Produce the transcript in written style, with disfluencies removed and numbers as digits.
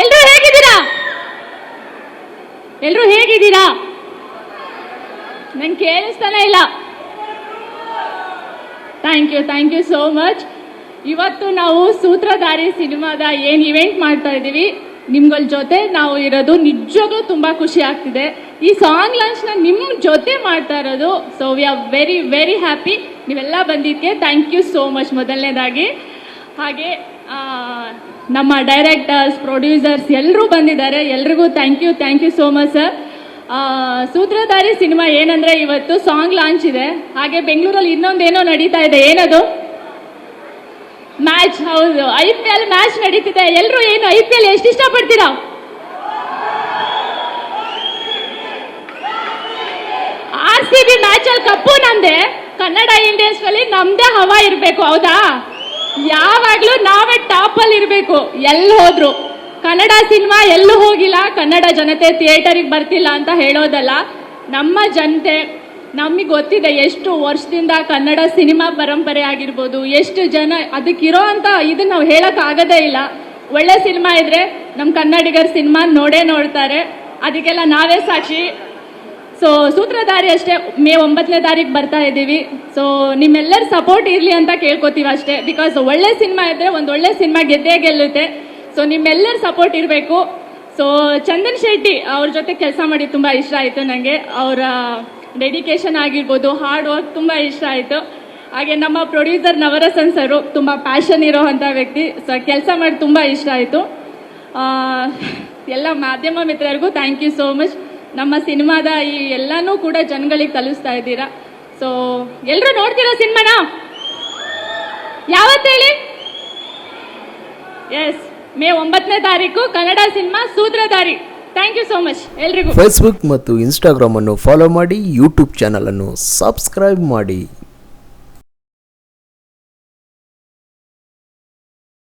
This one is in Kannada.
ಎಲ್ರು ಹೇಗಿದ್ದೀರಾ? ಎಲ್ರು ಹೇಗಿದ್ದೀರಾ? ನಂಗೆ ಕೇಳಿಸ್ತಾನೆ ಇಲ್ಲ. Thank you so much. ಇವತ್ತು ನಾವು ಸೂತ್ರಧಾರಿ ಸಿನಿಮಾದ ಏನು ಇವೆಂಟ್ ಮಾಡ್ತಾ ಇದ್ದೀವಿ, ನಿಮ್ಗಳ ಜೊತೆ ನಾವು ಇರೋದು ನಿಜವಾಗ್ಲೂ ತುಂಬ ಖುಷಿ ಆಗ್ತಿದೆ. ಈ ಸಾಂಗ್ ಲಾಂಚ್ನ ನಿಮ್ಮ ಜೊತೆ ಮಾಡ್ತಾ ಇರೋದು. So we are very very happy. ನೀವೆಲ್ಲ ಬಂದಿದ್ದಕ್ಕೆ ಥ್ಯಾಂಕ್ ಯು ಸೋ ಮಚ್ ಮೊದಲನೇದಾಗಿ. ಹಾಗೆ ನಮ್ಮ ಡೈರೆಕ್ಟರ್ಸ್, ಪ್ರೊಡ್ಯೂಸರ್ಸ್ ಎಲ್ಲರೂ ಬಂದಿದ್ದಾರೆ. ಎಲ್ರಿಗೂ thank you so much sir. Soothradhari cinema ಏನಂದರೆ ಇವತ್ತು ಸಾಂಗ್ ಲಾಂಚ್ ಇದೆ. ಹಾಗೆ ಬೆಂಗಳೂರಲ್ಲಿ ಇನ್ನೊಂದೇನೋ ನಡೀತಾ ಇದೆ. ಏನದು? ಮ್ಯಾಚ್. ಹೌದು, IPL ಮ್ಯಾಚ್ ನಡೀತಿದೆ. ಎಲ್ಲರೂ ಏನು IPL ಎಷ್ಟು ಇಷ್ಟಪಡ್ತೀರಾ? RCB ಮ್ಯಾಚಲ್ಲಿ ಕಪ್ಪು ನಮ್ದೆ. ಕನ್ನಡ ಇಂಡಿಯನ್ಸ್ ನಲ್ಲಿ ನಮ್ದೇ ಹವಾ ಇರಬೇಕು, ಹೌದಾ? ಯಾವಾಗ್ಲೂ ನಾವೇ ಟಾಪ್ ಅಲ್ಲಿ ಇರಬೇಕು. ಎಲ್ಲಿ ಹೋದ್ರು ಕನ್ನಡ ಸಿನಿಮಾ ಎಲ್ಲೂ ಹೋಗಿಲ್ಲ, ಕನ್ನಡ ಜನತೆ ಥಿಯೇಟರಿಗೆ ಬರ್ತಿಲ್ಲ ಅಂತ ಹೇಳೋದಲ್ಲ. ನಮ್ಮ ಜನತೆ ನಮಗೆ ಗೊತ್ತಿದೆ ಎಷ್ಟು ವರ್ಷದಿಂದ ಕನ್ನಡ ಸಿನಿಮಾ ಪರಂಪರೆ ಆಗಿರ್ಬೋದು, ಎಷ್ಟು ಜನ ಅದಕ್ಕಿರೋ ಅಂತ ಇದನ್ನ ನಾವು ಹೇಳಕ್ ಆಗೋದೇ ಇಲ್ಲ. ಒಳ್ಳೆ ಸಿನಿಮಾ ಇದ್ರೆ ನಮ್ಮ ಕನ್ನಡಿಗರ ಸಿನಿಮಾ ನೋಡ್ತಾರೆ. ಅದಕ್ಕೆಲ್ಲ ನಾವೇ ಸಾಕ್ಷಿ. ಸೊ ಸೂತ್ರಧಾರಿ ಅಷ್ಟೇ ಮೇ 9ನೇ ತಾರೀಕು ಬರ್ತಾ ಇದ್ದೀವಿ. ಸೊ ನಿಮ್ಮೆಲ್ಲರ ಸಪೋರ್ಟ್ ಇರಲಿ ಅಂತ ಕೇಳ್ಕೊತೀವಿ ಅಷ್ಟೇ. ಬಿಕಾಸ್ ಒಳ್ಳೆ ಸಿನಿಮಾ ಇದ್ರೆ ಒಂದು ಒಳ್ಳೆ ಸಿನಿಮಾ ಗೆದ್ದೇ ಗೆಲ್ಲುತ್ತೆ. ಸೊ ನಿಮ್ಮೆಲ್ಲರ ಸಪೋರ್ಟ್ ಇರಬೇಕು. ಸೊ ಚಂದನ್ ಶೆಟ್ಟಿ ಅವ್ರ ಜೊತೆ ಕೆಲಸ ಮಾಡಿ ತುಂಬ ಇಷ್ಟ ಆಯಿತು ನನಗೆ. ಅವರ ಡೆಡಿಕೇಶನ್ ಆಗಿರ್ಬೋದು, ಹಾರ್ಡ್ ವರ್ಕ್ ತುಂಬ ಇಷ್ಟ ಆಯಿತು. ಹಾಗೆ ನಮ್ಮ ಪ್ರೊಡ್ಯೂಸರ್ ನವರಸನ್ ಸರು ತುಂಬ ಪ್ಯಾಷನ್ ಇರೋ ಅಂಥ ವ್ಯಕ್ತಿ. ಸೊ ಕೆಲಸ ಮಾಡಿ ತುಂಬ ಇಷ್ಟ ಆಯಿತು. ಎಲ್ಲ ಮಾಧ್ಯಮ ಮಿತ್ರರಿಗೂ ಥ್ಯಾಂಕ್ ಯು ಸೋ ಮಚ್. ನಮ್ಮ ಸಿನಿಮಾದ ಈ ಎಲ್ಲನೂ ಕೂಡ ಜನಗಳಿಗೆ ತಲುಪಿಸ್ತಾ ಇದ್ದೀರಾ. ಸೊ ಎಲ್ಲರೂ ನೋಡ್ತೀರಾ ಸಿನಿಮಾನ? ಯಾವತ್ತು ಹೇಳಿ? ಎಸ್, ಮೇ 9ನೇ ತಾರೀಕು Kannada cinema Soothradhari. Thank you so much ಎಲ್ರಿಗೂ. ಫೇಸ್ಬುಕ್ ಮತ್ತು ಇನ್ಸ್ಟಾಗ್ರಾಮ್ ಅನ್ನು ಫಾಲೋ ಮಾಡಿ, ಯೂಟ್ಯೂಬ್ ಚಾನಲ್ ಅನ್ನು ಸಬ್ಸ್ಕ್ರೈಬ್ ಮಾಡಿ.